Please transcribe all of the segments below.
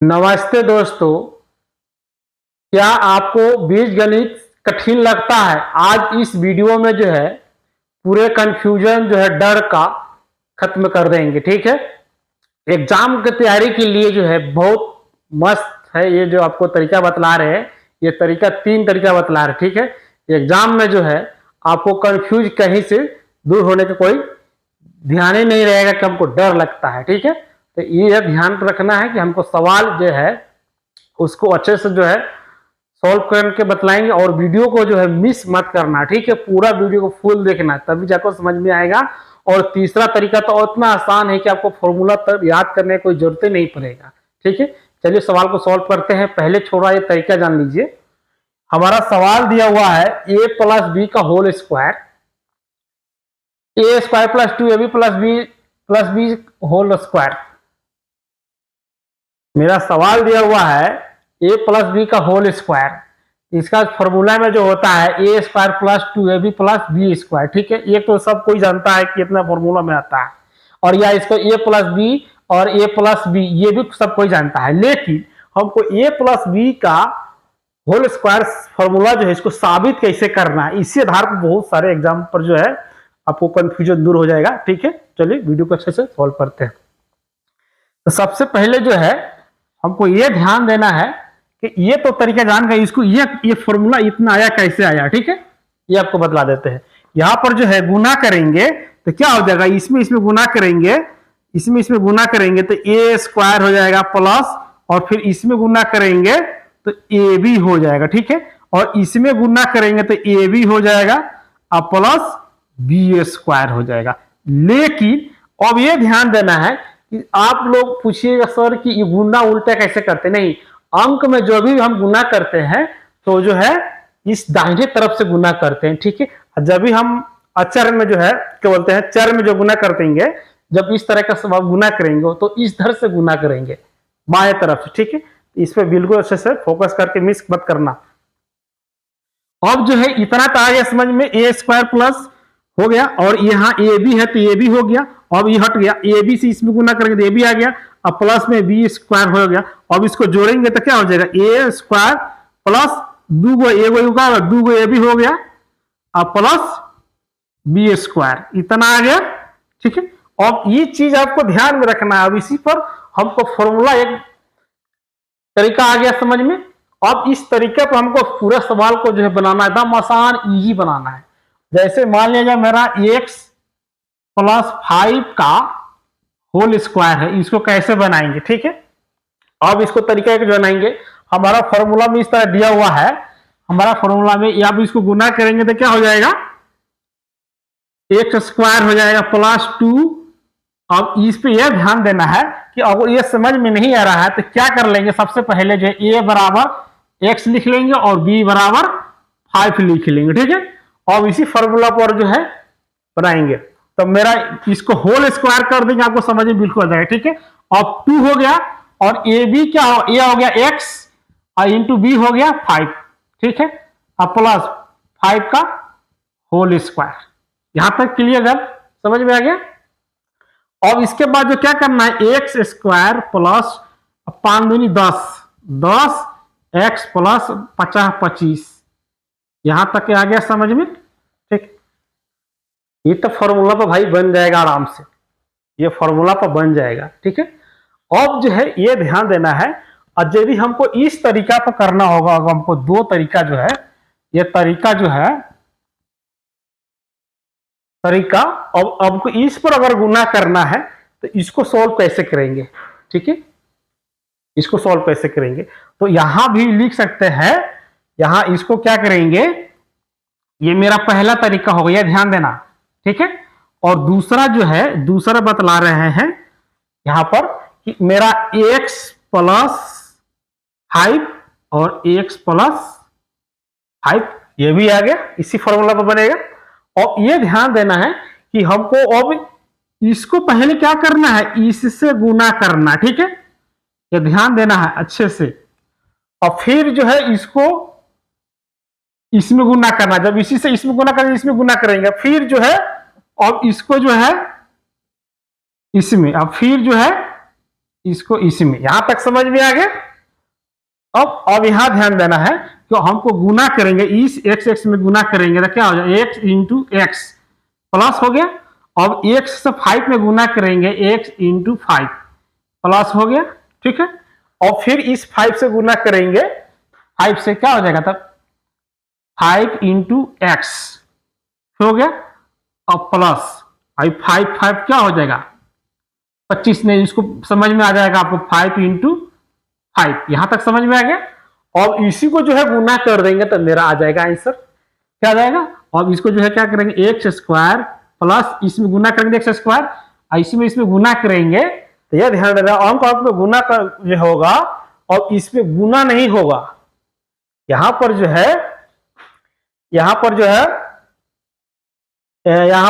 नमस्ते दोस्तों। क्या आपको बीजगणित कठिन लगता है? आज इस वीडियो में जो है पूरे कंफ्यूजन जो है डर का खत्म कर देंगे। ठीक है, एग्जाम की तैयारी के लिए जो है बहुत मस्त है ये जो आपको तरीका बतला रहे हैं। ये तरीका 3 तरीका बतला रहे। ठीक है, एग्जाम में जो है आपको कंफ्यूज कहीं से दूर होने का कोई ध्यान ही नहीं रहेगा कि हमको डर लगता है। ठीक है, तो ये ध्यान रखना है कि हमको सवाल जो है उसको अच्छे से जो है सॉल्व करके बतलाएंगे और वीडियो को जो है मिस मत करना। ठीक है, पूरा वीडियो को फुल देखना तभी जाकर समझ में आएगा। और तीसरा तरीका तो इतना आसान है कि आपको फॉर्मूला तक याद करने की कोई जरूरत ही नहीं पड़ेगा। ठीक है, चलिए सवाल को सॉल्व करते हैं। पहले छोड़ा ये तरीका जान लीजिए। हमारा सवाल दिया हुआ है a प्लस बी का whole square, a square plus 2ab plus b whole square. मेरा सवाल दिया हुआ है a प्लस बी का होल स्क्वायर। इसका फॉर्मूला में जो होता है a square plus 2ab plus B square. ठीक है, ये तो सब कोई जानता है कि इतना फॉर्मूला में आता है। और या इसको a प्लस बी और a प्लस बी ये भी सब कोई जानता है, लेकिन हमको a प्लस बी का होल स्क्वायर फॉर्मूला जो है इसको साबित कैसे करना है, इसी आधार पर बहुत सारे एग्जाम पर जो है आपको कंफ्यूजन दूर हो जाएगा। ठीक है, चलिए वीडियो को अच्छे से सॉल्व करते हैं। तो सबसे पहले जो है हमको ये ध्यान देना है कि ये तो तरीका जान गए, इसको ये फॉर्मूला इतना आया कैसे आया। ठीक है, ये आपको बतला देते हैं। यहां पर जो है गुना करेंगे तो क्या हो जाएगा, इसमें गुना करेंगे, इसमें गुना करेंगे तो ए स्क्वायर हो जाएगा प्लस, और फिर इसमें गुना करेंगे तो ए बी हो जाएगा। ठीक है, और इसमें गुना करेंगे तो ए बी हो जाएगा और प्लस बी स्क्वायर हो जाएगा। लेकिन अब ये ध्यान देना है कि आप लोग पूछिएगा सर कि ये गुना उल्टा कैसे करते? नहीं, अंक में जो भी हम गुना करते हैं तो जो है इस दाहिने तरफ से गुना करते हैं। ठीक है, जब भी हम अचर में जो है क्या बोलते हैं, चर में जो गुना करते जब इस तरह का गुना करेंगे तो इस तरह से गुना करेंगे बाएं तरफ से। ठीक है, इस पे बिल्कुल अच्छे से फोकस करके मिस मत करना। अब जो है इतना तो आ गया समझ में, ए स्क्वायर प्लस हो गया और यहाँ ए बी है तो ए बी हो गया। अब ये हट गया, ए बी से इसमें गुना करेंगे तो ए बी आ गया, अब प्लस में बी स्क्वायर हो गया। अब इसको जोड़ेंगे तो क्या हो जाएगा, ए स्क्वायर प्लस दूगो ए बी हो गया अब प्लस बी स्क्वायर, इतना आ गया। ठीक है, अब ये चीज आपको ध्यान में रखना है। अब इसी पर हमको फॉर्मूला एक तरीका आ गया समझ में। अब इस तरीके पर हमको पूरे सवाल को जो है बनाना है, एकदम आसान इजी बनाना है। जैसे मान लीजिए मेरा x प्लस 5 का होल स्क्वायर है, इसको कैसे बनाएंगे? ठीक है, अब इसको तरीका जो बनाएंगे, हमारा फॉर्मूला में इस तरह दिया हुआ है। हमारा फॉर्मूला में या अब इसको गुना करेंगे तो क्या हो जाएगा, एक्स स्क्वायर हो जाएगा प्लस 2। अब इस पे यह ध्यान देना है कि अगर ये समझ में नहीं आ रहा है तो क्या कर लेंगे, सबसे पहले जो है a बराबर x लिख लेंगे और b बराबर 5 लिख लेंगे। ठीक है, अब इसी फॉर्मूला पर जो है बनाएंगे तो मेरा इसको होल स्क्वायर कर देंगे, आपको समझ में बिल्कुल आ जाएगा। ठीक है, अब 2 हो गया और ए बी क्या हो, ए हो गया x और इंटू बी हो गया 5। ठीक है, अब प्लस 5 का होल स्क्वायर। यहां तक क्लियर है, समझ में आ गया। अब इसके बाद जो क्या करना है, एक्स स्क्वायर प्लस 5 दूनी 10 एक्स प्लस 50 25, यहां तक आ गया समझ में। ठीक, ये तो फॉर्मूला पर भाई बन जाएगा आराम से, ये फॉर्मूला पर बन जाएगा। ठीक है, अब जो है ये ध्यान देना है, और यदि हमको इस तरीका पर करना होगा, हमको 2 तरीका जो है, ये तरीका जो है तरीका, अब आपको इस पर अगर गुना करना है तो इसको सॉल्व कैसे करेंगे? ठीक है, इसको सॉल्व कैसे करेंगे तो यहां भी लिख सकते हैं। यहां इसको क्या करेंगे, ये मेरा पहला तरीका हो गया, ध्यान देना। ठीक है, और दूसरा जो है, दूसरा बतला रहे हैं यहां पर कि मेरा x प्लस 5 और x प्लस 5 ये भी आ गया, इसी फॉर्मूला पर बनेगा। और ये ध्यान देना है कि हमको अब इसको पहले क्या करना है, इससे गुना करना। ठीक है, ये ध्यान देना है अच्छे से, और फिर जो है इसको इसमें गुना करना। जब इसी से इसमें गुना करेंगे, इसमें गुना करेंगे, फिर जो है अब इसको जो है इसमें, अब फिर जो है इसको इसमें, यहां तक समझ में आ गया। अब यहां ध्यान देना है कि हमको गुना करेंगे, इस एक्स एक्स में गुना करेंगे तो क्या हो जाएगा, एक्स इंटू एक्स प्लस हो गया। अब एक्स से 5 में गुना करेंगे, एक्स इंटू 5 प्लस हो गया, ठीक है। और फिर इस 5 से गुना करेंगे, 5 से क्या हो जाएगा तब 5 इंटू एक्स हो गया। अब प्लस 5 क्या हो जाएगा 25, नहीं इसको समझ में आ जाएगा आपको, 5 इंटू 5 यहां तक समझ में आ गया। और इसी को जो है गुना कर देंगे तो मेरा आ जाएगा आंसर, क्या आ जाएगा। अब इसको जो है क्या करेंगे, एक्स स्क्वायर प्लस इसमें गुना करेंगे एक्स स्क्वायर, इसमें गुना करेंगे तो यह ध्यान देना अंक अंक में गुना कर जो होगा और इसमें गुना नहीं होगा। यहां पर जो है यहां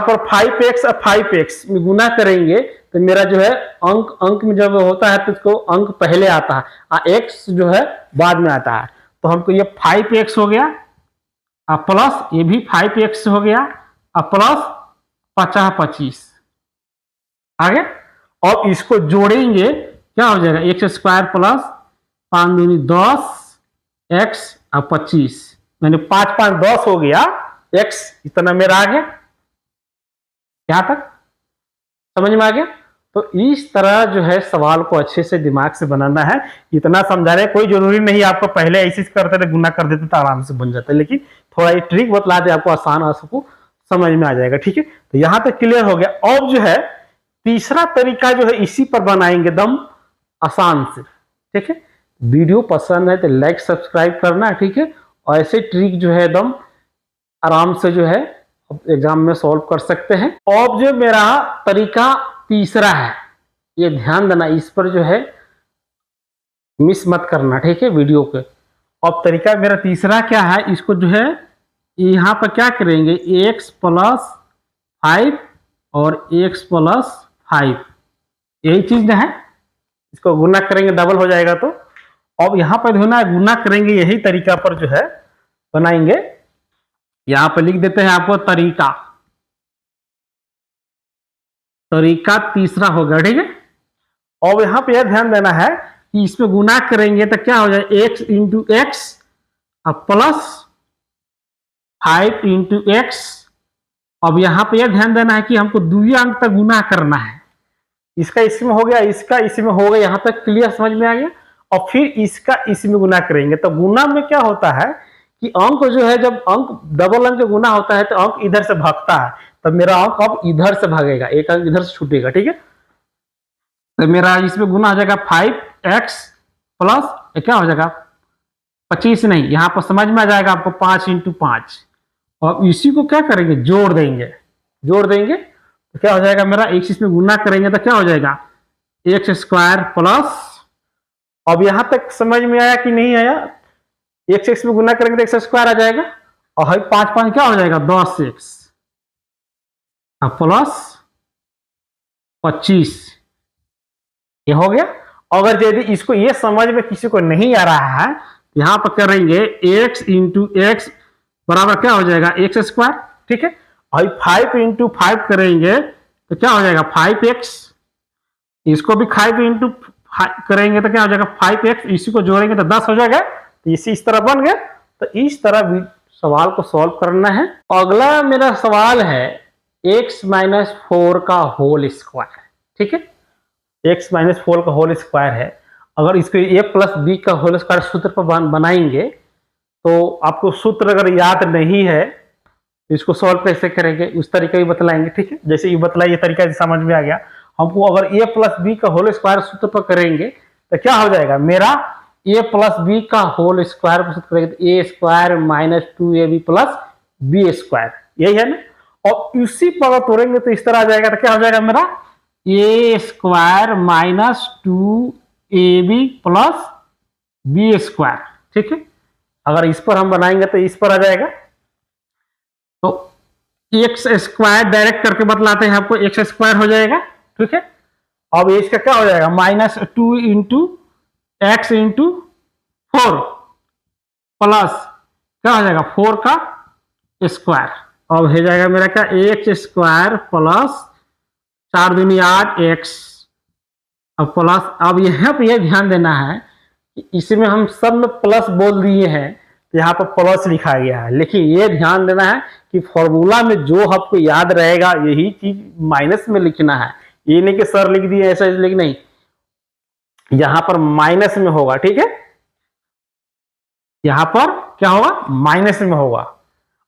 पर 5x और 5x में गुना करेंगे तो मेरा जो है अंक में जब होता है तो इसको अंक पहले आता है और x जो है बाद में आता है। तो हमको ये 5x हो गया और प्लस ये भी 5x हो गया और प्लस 50 25 आगे। अब इसको जोड़ेंगे क्या हो जाएगा, एक्स स्क्वायर प्लस 5 दूनी 10 x और 25 मैंने 5 5 10 हो गया, x इतना मेरा आ गया। यहां तक समझ में आ गया। तो इस तरह जो है सवाल को अच्छे से दिमाग से बनाना है। इतना समझा रहे, कोई जरूरी नहीं आपको पहले ऐसे करते थे गुना कर देते तो आराम से बन जाता है, लेकिन थोड़ा ये ट्रिक बतला दे आपको, आसान आ सको समझ में आ जाएगा, ठीक है। तो यहां तक क्लियर हो गया। अब जो है तीसरा तरीका जो है इसी पर बनाएंगे दम आसान से, ठीक है। वीडियो पसंद है तो लाइक सब्सक्राइब करना, ठीक है। और ऐसे ट्रिक जो है दम आराम से जो है एग्जाम में सॉल्व कर सकते हैं। अब जो मेरा तरीका तीसरा है, ये ध्यान देना, इस पर जो है मिस मत करना, ठीक है वीडियो के। अब तरीका मेरा तीसरा क्या है, इसको जो है यहां पर क्या करेंगे, x प्लस 5 और x प्लस 5 यही चीज है, इसको गुना करेंगे डबल हो जाएगा। तो अब यहां पर जो है ना गुना करेंगे, यही तरीका पर जो है बनाएंगे। यहां पर लिख देते हैं आपको तरीका तीसरा होगा, ठीक है। और यहां पे यह ध्यान देना है कि इसमें गुना करेंगे तो क्या हो जाए, x into x plus 5 into x. अब यहां पे यह ध्यान देना है कि हमको दुई अंक तक गुना करना है, इसका इसमें हो गया, इसका इसमें हो गया, यहां तक क्लियर समझ में आ गया। और फिर इसका इसमें गुना करेंगे तो गुना में क्या होता है कि अंक जो है, जब अंक डबल अंक गुना होता है तो अंक इधर से भागता है, तो मेरा अंक अब इधर से भागेगा, एक अंक इधर से छूटेगा, ठीक है। तो मेरा इसमें गुना हो जाएगा 5x प्लस क्या हो जाएगा 25, नहीं यहां पर समझ में आ जाएगा आपको 5 इंटू 5। और इसी को क्या करेंगे, जोड़ देंगे तो क्या हो जाएगा मेरा, x इसमें गुना करेंगे तो क्या हो जाएगा एक्स स्क्वायर प्लस, अब यहां तक समझ में आया कि नहीं आया, x में गुना करेंगे तो एक्स स्क्वायर आ जाएगा और 5 5 क्या हो जाएगा 10x प्लस 25 ये हो गया। अगर यदि इसको ये समझ में किसी को नहीं आ रहा है, यहां पर करेंगे x इंटू एक्स बराबर क्या हो जाएगा एक्स स्क्वायर, ठीक है। और 5 इंटू 5 करेंगे तो क्या हो जाएगा 5x, इसको भी 5 इंटू करेंगे तो क्या हो जाएगा 5x, इसी को जोड़ेंगे तो 10 हो जाएगा। तो इसी इस तरह बन गया। तो इस तरह भी सवाल को सॉल्व करना है। अगला मेरा सवाल है x माइनस 4 का होल स्क्वायर, ठीक है। x माइनस 4 का होल स्क्वायर है। अगर इसको a प्लस बी का होल स्क्वायर सूत्र पर बनाएंगे तो आपको सूत्र अगर याद नहीं है तो इसको सॉल्व कैसे करेंगे उस तरीके भी बतलाएंगे, ठीक है। जैसे ये बतलाइए तरीका समझ में आ गया। हमको अगर a प्लस बी का होल स्क्वायर सूत्र पर करेंगे तो क्या हो जाएगा, मेरा a प्लस बी का होल स्क्वायर पर सूत्र करेंगे तो a square minus 2ab plus B square, यही है ना। और इसी पर तोड़ेंगे तो इस तरह आ जाएगा, तो क्या हो जाएगा मेरा a square minus 2ab plus B square, ठीक है। अगर इस पर हम बनाएंगे तो इस पर आ जाएगा। तो एक्स स्क्वायर डायरेक्ट करके बतलाते हैं आपको, एक्स स्क्वायर हो जाएगा, ठीक है। अब इसका क्या हो जाएगा minus 2 into x into 4 plus क्या हो जाएगा 4 का स्क्वायर। अब हो जाएगा मेरा क्या एक्स स्क्वायर प्लस 4 दूनी 8 एक्स अब प्लस, अब यहाँ पे यह ध्यान देना है कि इसमें हम सब में प्लस बोल दिए हैं तो यहाँ पर प्लस लिखा गया है, लेकिन ये ध्यान देना है कि फॉर्मूला में जो आपको याद रहेगा यही चीज माइनस में लिखना है। ये नहीं कि सर लिख दिए ऐसा, लिख नहीं, यहां पर माइनस में होगा, ठीक है, यहां पर क्या होगा, माइनस में होगा।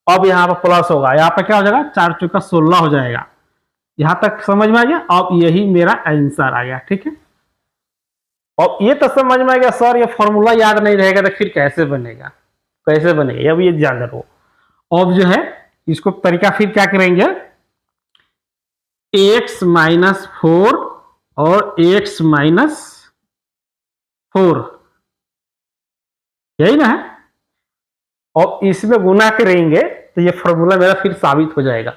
अब यहां पर प्लस होगा, यहां पर क्या हो जाएगा, 4 चौका 16 हो जाएगा। यहां तक समझ में आ गया? अब यही मेरा आंसर आ गया, ठीक है। अब ये तो समझ में आ गया सर ये फॉर्मूला याद नहीं रहेगा तो फिर कैसे बनेगा, कैसे बनेगा, अब ये जान लो। अब जो है इसको तरीका फिर क्या करेंगे, x माइनस 4 और x माइनस 4, यही ना है, और इसमें गुना करेंगे तो ये फॉर्मूला मेरा फिर साबित हो जाएगा,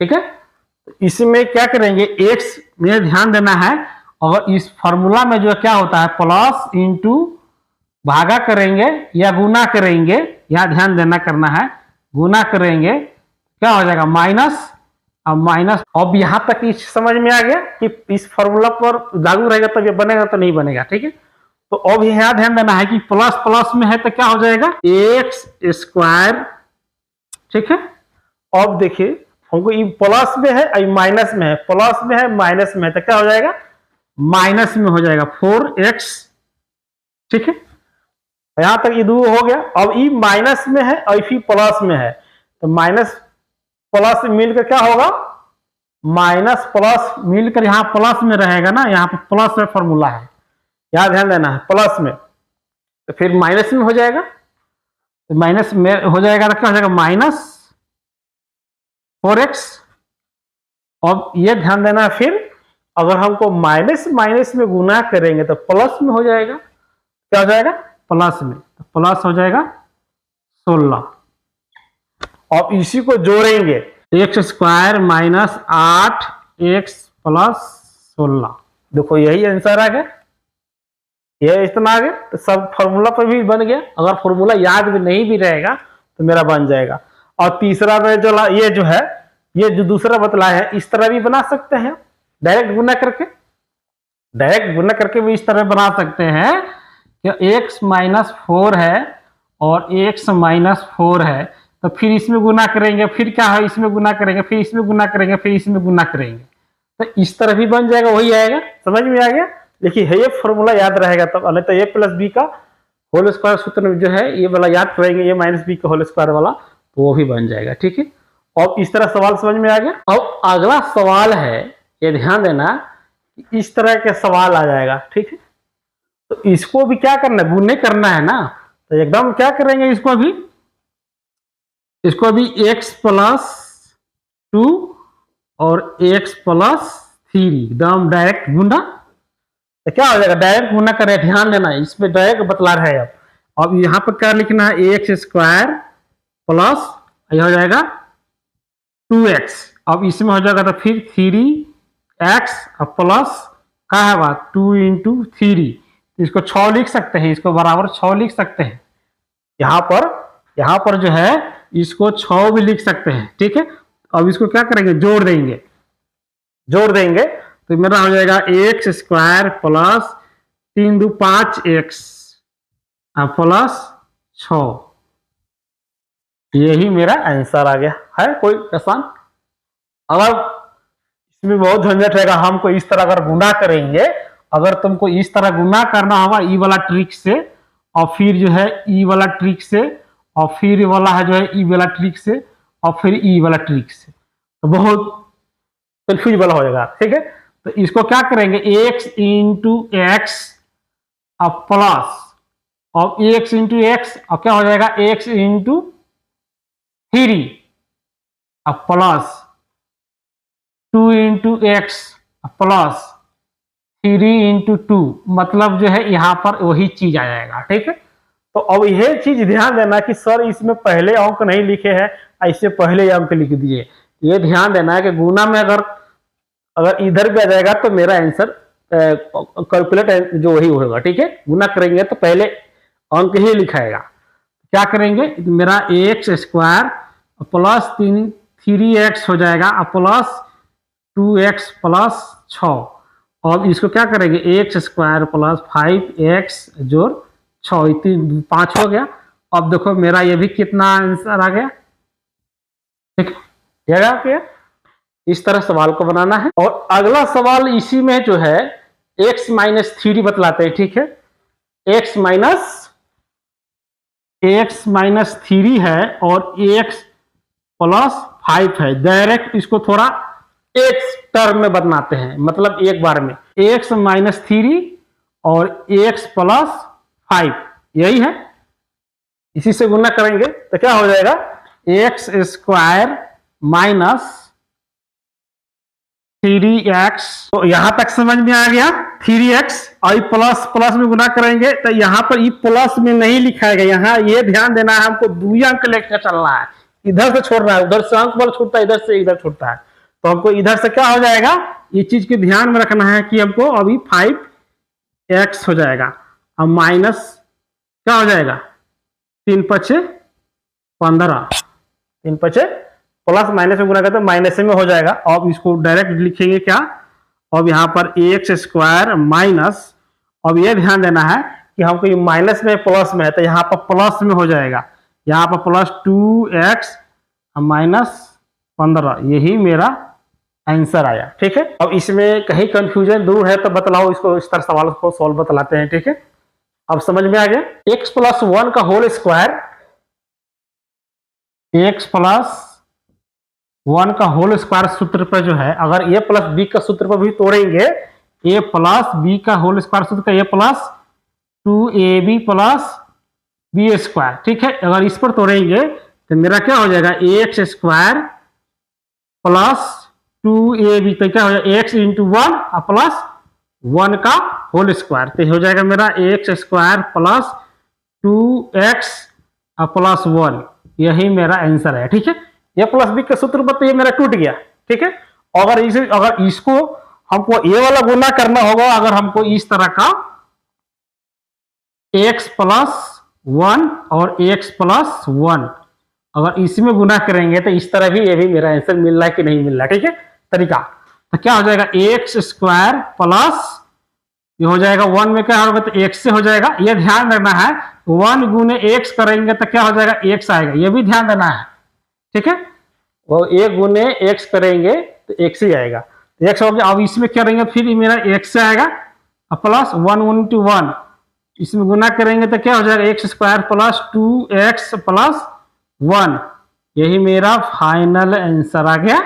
ठीक है। तो इसमें क्या करेंगे, x में ध्यान देना है, और इस फॉर्मूला में जो क्या होता है प्लस इंटू भागा करेंगे या गुना करेंगे, यहां ध्यान देना करना है, गुना करेंगे क्या हो जाएगा माइनस, अब माइनस। अब यहां तक इस समझ में आ गया कि इस फॉर्मूला पर लागू रहेगा तब ये बनेगा तो नहीं बनेगा, ठीक है। तो अब यहां ध्यान देना है कि प्लस प्लस में है तो क्या हो जाएगा एक्स स्क्वायर, ठीक है। अब देखिए हमको ये प्लस में है, ये माइनस में है, प्लस में है माइनस में है तो क्या हो जाएगा, माइनस में हो जाएगा 4x, ठीक है। यहां तक ये दो हो गया। अब ये माइनस में है और फिर प्लस में है, तो माइनस प्लस मिलकर क्या होगा, माइनस प्लस मिलकर यहां प्लस में रहेगा ना, यहां पर प्लस में फॉर्मूला है, यहां ध्यान देना है प्लस में, तो फिर माइनस में हो जाएगा, तो माइनस में हो जाएगा तो क्या हो जाएगा माइनस 4x। अब ये ध्यान देना है, फिर अगर हमको माइनस माइनस में गुना करेंगे तो प्लस में हो जाएगा, क्या हो जाएगा प्लस में, तो प्लस हो जाएगा 16। अब इसी को जोड़ेंगे, x square minus 8x plus 16, देखो यही आंसर आ गया, ये इतना आ गया, तो सब फॉर्मूला पर भी बन गया। अगर फॉर्मूला याद भी नहीं भी रहेगा तो मेरा बन जाएगा। और तीसरा में जो ये जो है, ये जो दूसरा बतलाया है इस तरह भी बना सकते हैं, डायरेक्ट गुना करके, डायरेक्ट गुना करके भी इस तरह बना सकते हैं कि x माइनस 4 है और x माइनस 4 है, तो फिर इसमें गुना करेंगे, फिर क्या है इसमें गुना करेंगे, फिर इसमें गुना करेंगे, फिर इसमें गुना करेंगे, तो इस तरह भी बन जाएगा, वही आएगा, समझ में आ गया। देखिए ये फॉर्मूला याद रहेगा तब, नहीं तो a प्लस बी का होल स्क्वायर सूत्र जो है ये वाला याद करेंगे, ये माइनस बी का होल स्क्वायर वाला, तो वो भी बन जाएगा, ठीक है। अब इस तरह सवाल समझ में आ गया। अब अगला सवाल है, ये ध्यान देना, इस तरह के सवाल आ जाएगा, ठीक है। तो इसको भी क्या करना है, गुने करना है ना, तो एकदम क्या करेंगे, इसको भी x प्लस 2 और x प्लस 3 एकदम डायरेक्ट गुना, तो क्या हो जाएगा डायरेक्ट गुना करें, ध्यान देना इसमें डायरेक्ट बतला रहा है। अब यहां पर क्या लिखना है, एक्स स्क्वायर प्लस यह हो जाएगा 2x, अब इसमें हो जाएगा तो फिर 3x प्लस क्या है बात 2 इंटू 3, इसको 6 लिख सकते हैं, इसको बराबर 6 लिख सकते हैं, यहाँ पर जो है इसको 6 भी लिख सकते हैं, ठीक है। अब इसको क्या करेंगे, जोड़ देंगे तो मेरा हो जाएगा x square plus 3 2 5x plus 6, यही मेरा आंसर आ गया है। कोई आसान, अगर इसमें बहुत झंझट रहेगा, हमको इस तरह अगर गुना करेंगे, अगर तुमको इस तरह गुना करना होगा ई वाला ट्रिक से, और फिर जो है ई वाला ट्रिक से, और फिर वाला है जो है ई वाला ट्रिक से, और फिर ई वाला ट्रिक से, तो बहुत कंफ्यूज वाला हो जाएगा, ठीक है। तो इसको क्या करेंगे, x इंटू एक्स अब प्लस, अब x इंटू एक्स अब क्या हो जाएगा x इंटू 3 अब plus 2 into x plus 3 into 2, मतलब जो है यहाँ पर वही चीज आ जाएगा, ठीक है। तो अब यह चीज ध्यान देना कि सर इसमें पहले अंक नहीं लिखे हैं, ऐसे पहले अंक लिख दिए, ये ध्यान देना है कि गुना में अगर इधर भी आ जाएगा तो मेरा आंसर कैलकुलेट जो वही होगा, ठीक है। गुना करेंगे तो पहले अंक ही लिखाएगा, क्या करेंगे, मेरा एक्स स्क्वायर प्लस 3x हो जाएगा प्लस 2x प्लस 6, अब इसको क्या करेंगे, एक्स स्क्वायर प्लस 5x जोड़ 6, 3 5 हो गया। अब देखो मेरा ये भी कितना आंसर आ गया, ठीक है। इस तरह सवाल को बनाना है। और अगला सवाल इसी में जो है x माइनस 3 बतलाते हैं, ठीक है। x माइनस 3 है और x प्लस 5 है। डायरेक्ट इसको थोड़ा x टर्म में बनाते हैं, मतलब एक बार में x माइनस 3 और x प्लस 5, यही है। इसी से गुना करेंगे तो क्या हो जाएगा, एक्स स्क्वायर माइनस 3x। तो यहां तक समझ में आ गया। 3x और प्लस प्लस में गुना करेंगे तो यहां पर ये प्लस में नहीं लिखाएगा, यहाँ ये ध्यान देना है हमको, 2 अंक लेकर चलना है। इधर से छोड़ रहा है, उधर से अंक बल छूटता है, इधर से इधर छूटता है। तो हमको इधर से क्या हो जाएगा, ये चीज के ध्यान में रखना है कि हमको अभी 5x हो जाएगा। अब माइनस क्या हो जाएगा, 3 5 15, 3 5 प्लस माइनस में गुना करते तो माइनस में हो जाएगा। अब इसको डायरेक्ट लिखेंगे क्या, अब यहाँ पर एक्स स्क्वायर माइनस, अब ये ध्यान देना है कि हमको ये माइनस में प्लस में है तो यहाँ पर प्लस में हो जाएगा, यहाँ पर प्लस 2x माइनस 15, यही मेरा आंसर आया, ठीक है। अब इसमें कहीं कंफ्यूजन दूर है तो बतलाओ, इसको इस तरह सवाल को सॉल्व बतलाते हैं, ठीक है। अब समझ में आ गया। x प्लस 1 का होल स्क्वायर, x प्लस 1 का होल स्क्वायर सूत्र पर जो है, अगर a प्लस बी का सूत्र पर भी तोड़ेंगे, a प्लस बी का होल स्क्वायर सूत्र का a plus 2ab plus B square, ठीक है। अगर इस पर तोड़ेंगे तो मेरा क्या हो जाएगा, एक्स स्क्वायर प्लस 2ab, तो क्या हो जाएगा x इंटू 1 प्लस 1 का होल स्क्वायर, तो हो जाएगा मेरा x square plus 2x plus 1, यही मेरा आंसर है, ठीक है। ये प्लस बी का सूत्र पर तो ये मेरा टूट गया, ठीक है। अगर इसको हमको ये वाला गुना करना होगा, अगर हमको इस तरह का x प्लस 1 और x प्लस 1 अगर इसमें गुना करेंगे तो इस तरह भी ये भी मेरा आंसर मिल रहा है कि नहीं मिल रहा है, ठीक है। तरीका तो क्या हो जाएगा, एक्स स्क्वायर प्लस ये हो जाएगा 1 में क्या होगा तो x से हो जाएगा। ये ध्यान रखना है, 1 गुने x करेंगे तो क्या हो जाएगा, x आएगा, ये भी ध्यान देना है, ठीक है। वो 1 गुने x करेंगे तो x ही आएगा, x हो गया। अब इसमें करेंगे फिर मेरा x से आएगा प्लस 1 इंटू 1, इसमें गुना करेंगे तो क्या हो जाएगा, x square plus 2x plus 1, यही मेरा फाइनल आंसर आ गया,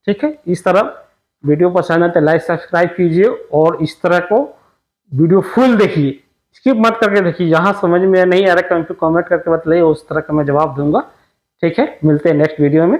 ठीक है। इस तरह वीडियो पसंद है तो लाइक सब्सक्राइब कीजिए और इस तरह को वीडियो फुल देखिए, स्किप मत करके देखिए। जहां समझ में नहीं आ रहा कमेंट करके बतलाइए, उस तरह का मैं जवाब दूंगा, ठीक है। मिलते हैं नेक्स्ट वीडियो में।